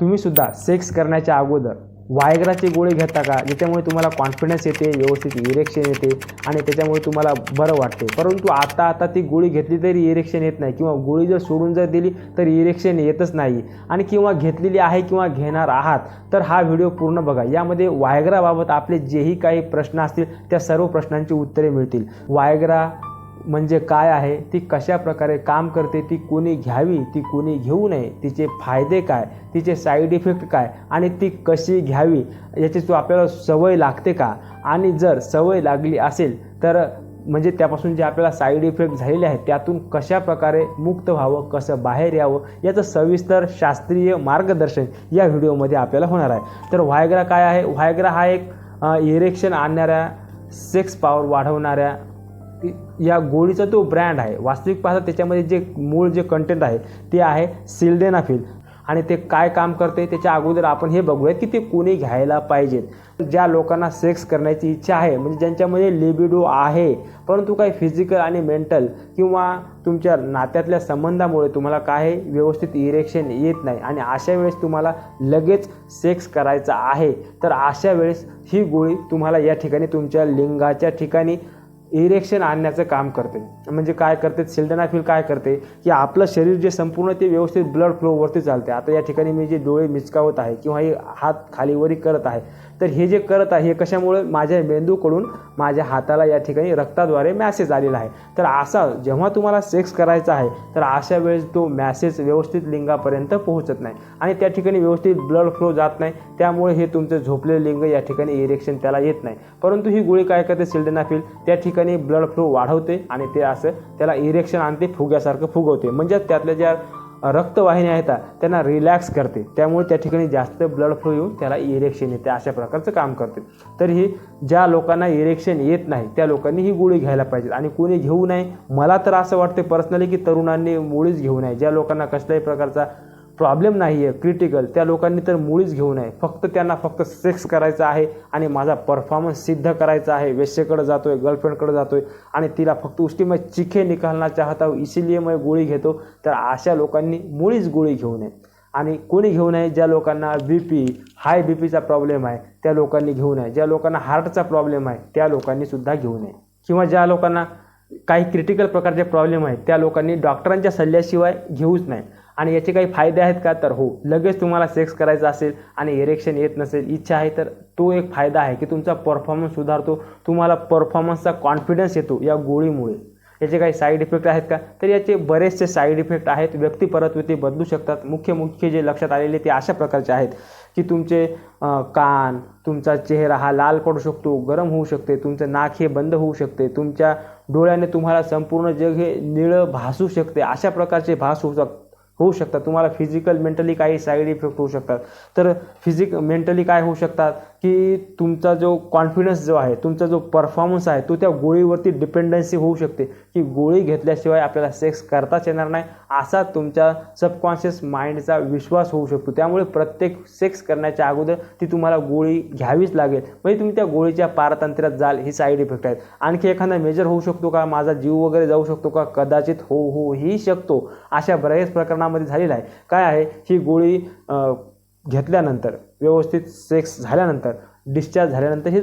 तुम्ही सुद्धा सेक्स करण्याच्या अगोदर वायग्राची गोळी घेता का, ज्याच्यामुळे तुम्हाला कॉन्फिडन्स येते, व्यवस्थित इरेक्शन येते आणि त्याच्यामुळे तुम्हाला बरं वाटते. परंतु आता ती गोळी घेतली तरी इरेक्शन येत नाही, किंवा गोळी जर सोडून जर दिली तर इरेक्शन येतच नाही, आणि किंवा घेतलेली आहे किंवा घेणार आहात तर हा व्हिडिओ पूर्ण बघा. यामध्ये वायग्राबाबत आपले जेही काही प्रश्न असतील त्या सर्व प्रश्नांची उत्तरे मिळतील. वायग्रा म्हणजे काय आहे, ती कशा प्रकारे काम करते, ती कोणी घ्यावी, ती कोणी घेऊ नये, तिचे फायदे काय, तिचे साईड इफेक्ट काय आणि ती कशी घ्यावी, याची आपल्याला सवय लागते का, आणि जर सवय लागली असेल तर म्हणजे त्यापासून जे आपल्याला साईड इफेक्ट झालेले आहेत त्यातून कशा प्रकारे मुक्त व्हावं, कसं बाहेर यावं, याचं सविस्तर शास्त्रीय मार्गदर्शन या व्हिडिओमध्ये आपल्याला होणार आहे. तर व्हायग्रा काय आहे? व्हायग्रा हा एक इरेक्शन आणणाऱ्या, सेक्स पॉवर वाढवणाऱ्या या गोळीचा तो ब्रँड आहे. वास्तविक पाहता त्याच्यामध्ये जे मूळ जे कंटेंट आहे ते आहे सिल्डेनाफिल, आणि ते काय काम करते त्याच्या अगोदर आपण हे बघूयात की ते कोणी घ्यायला पाहिजेत. ज्या लोकांना सेक्स करण्याची इच्छा आहे, म्हणजे ज्यांच्यामध्ये लिबिडो आहे परंतु काही फिजिकल आणि मेंटल किंवा तुमच्या नात्यातल्या संबंधामुळे तुम्हाला काय व्यवस्थित इरेक्शन येत नाही, आणि अशा वेळेस तुम्हाला लगेच सेक्स करायचा आहे, तर अशा वेळेस ही गोळी तुम्हाला या ठिकाणी तुमच्या लिंगाच्या ठिकाणी इरेक्शन आणण्याचं काम करते. म्हणजे काय करते सिल्डेनाफिल? काय करते की आपलं शरीर जे संपूर्ण ते व्यवस्थित ब्लड फ्लोवरती चालते. आता या ठिकाणी मी जे डोळे मिचकावत आहे किंवा हे हात खालीवरी करत आहे, तर हे जे करत आहे हे कशामुळे? माझ्या मेंदूकडून माझ्या हाताला या ठिकाणी रक्ताद्वारे मॅसेज आलेला आहे. तर असा जेव्हा तुम्हाला सेक्स करायचा आहे तर अशा वेळेस तो मॅसेज व्यवस्थित लिंगापर्यंत पोहोचत नाही आणि त्या ठिकाणी व्यवस्थित ब्लड फ्लो जात नाही, त्यामुळे हे तुमचं झोपलेलं लिंग या ठिकाणी इरेक्शन त्याला येत नाही. परंतु ही गोळी काय करते सिल्डेनाफिल? त्या ठिकाणी ब्लड फ्लो वाढवते आणि ते असं त्याला इरेक्शन आणते, फुग्यासारखं फुगवते. म्हणजे त्यातल्या ज्या रक्तवाहिन्या आहेत त्यांना रिलॅक्स करते, त्यामुळे त्या ठिकाणी जास्त ब्लड फ्लो येऊन त्याला इरेक्शन येते. अशा प्रकारचं काम करते. तर ही ज्या लोकांना इरेक्शन येत नाही त्या लोकांनी ही गोळी घ्यायला पाहिजे, आणि कोणी घेऊ नये. मला तर असं वाटते पर्सनली की तरुणांनी मुळीच घेऊ नये. ज्या लोकांना कसल्याही प्रकारचा प्रॉब्लेम नाही आहे क्रिटिकल, त्या लोकांनी तर मुळीच घेऊ नये. त्यांना फक्त सेक्स करायचा आहे आणि माझा परफॉर्मन्स सिद्ध करायचा आहे, वेश्येकडे जातोय, गर्लफ्रेंडकडे जातोय आणि तिला फक्त उसकी मैं चिखे निकालना चाहता हूँ इसीलिए मैं गोळी घेतो, तर अशा लोकांनी मुळीच गोळी घेऊ नये. आणि कोणी घेऊ नये? ज्या लोकांना हाय बीपीचा प्रॉब्लेम आहे त्या लोकांनी घेऊ नये. ज्या लोकांना हार्टचा प्रॉब्लेम आहे त्या लोकांनी सुद्धा घेऊ नये. किंवा ज्या लोकांना काही क्रिटिकल प्रकारचे प्रॉब्लेम आहेत त्या लोकांनी डॉक्टरांच्या सल्ल्याशिवाय घेऊच नाही. आणि याचे काही फायदे आहेत का? तर हो, लगेच तुम्हाला सेक्स करायचा असेल आणि इरेक्शन येत नसेल, इच्छा आहे, तर तो एक फायदा आहे की तुमचा परफॉर्मन्स सुधारतो, तुम्हाला परफॉर्मन्सचा कॉन्फिडन्स येतो या गोळीमुळे. याचे काही साईड इफेक्ट आहेत का? तर याचे बरेचसे साईड इफेक्ट आहेत. व्यक्तिपरत्वे बदलू शकतात. मुख्य जे लक्षात आलेले ते अशा प्रकारचे आहेत की तुमचे कान, तुमचा चेहरा हा लाल पडू शकतो, गरम होऊ शकते, तुमचं नाक हे बंद होऊ शकते, तुमच्या डोळ्याने तुम्हाला संपूर्ण जग हे निळं भासू शकते. अशा प्रकारचे भास होऊ शकतात. तुम्हाला फिजिकल मेंटली काही साईड इफेक्ट होऊ शकतात. तर मेंटली काय होऊ शकतात की तुमचा जो कॉन्फिडन्स जो आहे, तुमचा जो परफॉर्मन्स आहे तो त्या गोळीवरती डिपेंडन्सी होऊ शकते की गोळी घेतल्याशिवाय आपल्याला सेक्स करताच येणार नाही, असा तुमच्या सबकॉन्शियस माइंडचा विश्वास होऊ शकतो. त्यामुळे प्रत्येक सेक्स करण्याच्या अगोदर ती तुम्हाला गोळी घ्यावीच लागेल, म्हणजे तुम्ही त्या गोळीच्या पारतंत्र्यात जाल. ही साईड इफेक्ट आहेत. आणखी एखादा मेजर होऊ शकतो का? माझा जीव वगैरे जाऊ शकतो का? कदाचित होही शकतो. अशा बऱ्याच प्रकरणामध्ये झालेला आहे. काय आहे, ही गोळी घेतल्यानंतर, व्यवस्थित सेक्स झाल्यानंतर, डिस्चार्ज झाल्यानंतर हे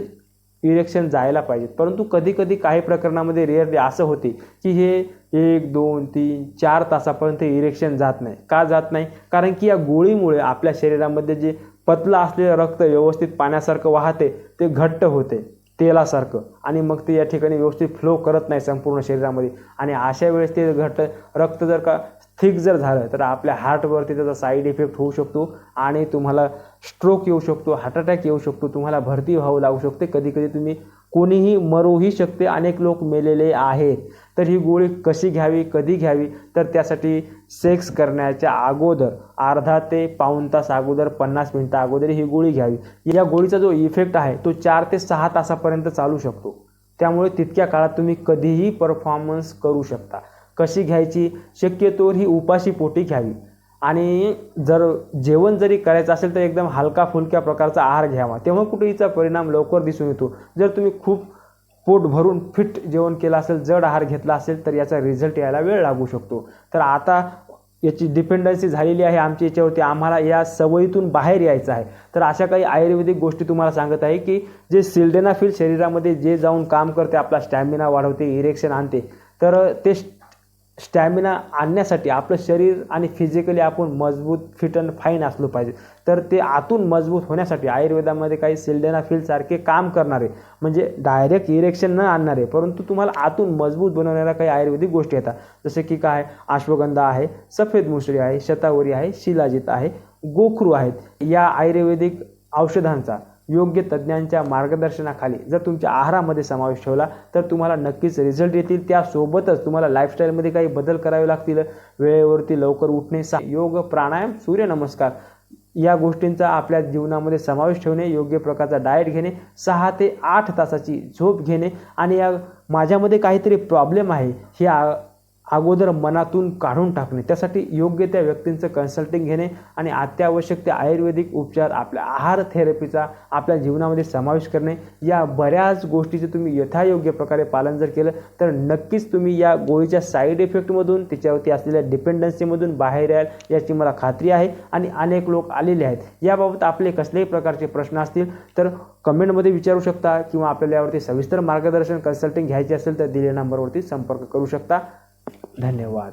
इरेक्शन जायला पाहिजे. परंतु कधी काही प्रकरणामध्ये रेअरली असं होते की हे 1, 2, 3, 4 तासापर्यंत इरेक्शन जात नाही. का जात नाही? कारण की या गोळीमुळे आपल्या शरीरामध्ये जे पतलं असलेलं रक्त व्यवस्थित पाण्यासारखं वाहते, ते घट्ट होते तेलासारखं, आणि मग ते या ठिकाणी व्यवस्थित फ्लो करत नाही संपूर्ण शरीरामध्ये. आणि अशा वेळेस ते घट्ट रक्त जर का थिक जर झालं तर आपल्या हार्टवरती त्याचा साईड इफेक्ट होऊ शकतो आणि तुम्हाला स्ट्रोक येऊ शकतो, हार्ट अटॅक येऊ शकतो, तुम्हाला भरती व्हावं लागू शकते. कधी तुम्ही कोणीही मरूही शकते. अनेक लोक मेलेले आहेत. तर ही गोळी कशी घ्यावी, कधी घ्यावी? तर त्यासाठी सेक्स करण्याच्या अगोदर अर्धा ते पाऊण तास अगोदर, 50 मिनिटं अगोदर ही गोळी घ्यावी. या गोळीचा जो इफेक्ट आहे तो 4 ते 6 तासापर्यंत चालू शकतो. त्यामुळे तितक्या काळात तुम्ही कधीही परफॉर्मन्स करू शकता. कशी घ्यायची? शक्यतोवर ही उपाशी पोटी घ्यावी, आणि जर जेवण जरी करायचं असेल तर एकदम हलका फुलक्या प्रकारचा आहार घ्यावा, तेव्हा कुठे हिचा परिणाम लवकर दिसून येतो. जर तुम्ही खूप पोट भरून फिट जेवण केलं असेल, जड आहार घेतला असेल, तर याचा रिझल्ट यायला वेळ लागू शकतो. तर आता याची डिपेंडन्सी झालेली आहे आमच्या याच्यावरती, आम्हाला या सवयीतून बाहेर यायचं आहे. तर अशा काही आयुर्वेदिक गोष्टी तुम्हाला सांगत आहे की जे सिल्डेनाफिल शरीरामध्ये जे जाऊन काम करते, आपला स्टॅमिना वाढवते, इरेक्शन आणते. तर ते स्टॅमिना आणण्यासाठी आपलं शरीर आणि फिजिकली आपण मजबूत, फिट अँड फाईन असलो पाहिजे. तर ते आतून मजबूत होण्यासाठी आयुर्वेदामध्ये काही सिल्डेनाफिल सारखे काम करणारे, म्हणजे डायरेक्ट इरेक्शन न आणणारे परंतु तुम्हाला आतून मजबूत बनवणाऱ्या काही आयुर्वेदिक गोष्टी येतात. जसे की काय, अश्वगंधा आहे, सफेद मुसळी आहे, शतावरी आहे, शिलाजीत आहे, गोखरू आहेत. या आयुर्वेदिक औषधांचा योग्य तज्ज्ञांच्या मार्गदर्शनाखाली जर तुमच्या आहारामध्ये समावेश ठेवला तर तुम्हाला नक्कीच रिझल्ट येतील. त्यासोबतच तुम्हाला लाईफस्टाईलमध्ये काही बदल करावे लागतील. वेळेवरती लवकर उठणे, योग, प्राणायाम, सूर्यनमस्कार या गोष्टींचा आपल्या जीवनामध्ये समावेश ठेवणे, योग्य प्रकारचा डाएट घेणे, 6 ते 8 तासाची झोप घेणे आणि या माझ्यामध्ये काहीतरी प्रॉब्लेम आहे हे अगोदर मनातून काढून टाकणे. त्यासाठी योग्य त्या व्यक्तींचं कन्सल्टिंग घेणे आणि अत्यावश्यक ते आयुर्वेदिक उपचार, आपल्या आहार थेरपीचा आपल्या जीवनामध्ये समावेश करणे. या बऱ्याच गोष्टीचे तुम्ही यथायोग्य प्रकारे पालन जर केलं तर नक्कीच तुम्ही या गोळीच्या साईड इफेक्टमधून, तिच्यावरती असलेल्या डिपेंडन्सीमधून बाहेर याल याची मला खात्री आहे. आणि अनेक लोक आलेले आहेत. याबाबत आपले कसलेही प्रकारचे प्रश्न असतील तर कमेंटमध्ये विचारू शकता किंवा आपल्याला यावरती सविस्तर मार्गदर्शन, कन्सल्टिंग घ्यायचे असेल तर दिलेल्या नंबरवरती संपर्क करू शकता. धन्यवाद.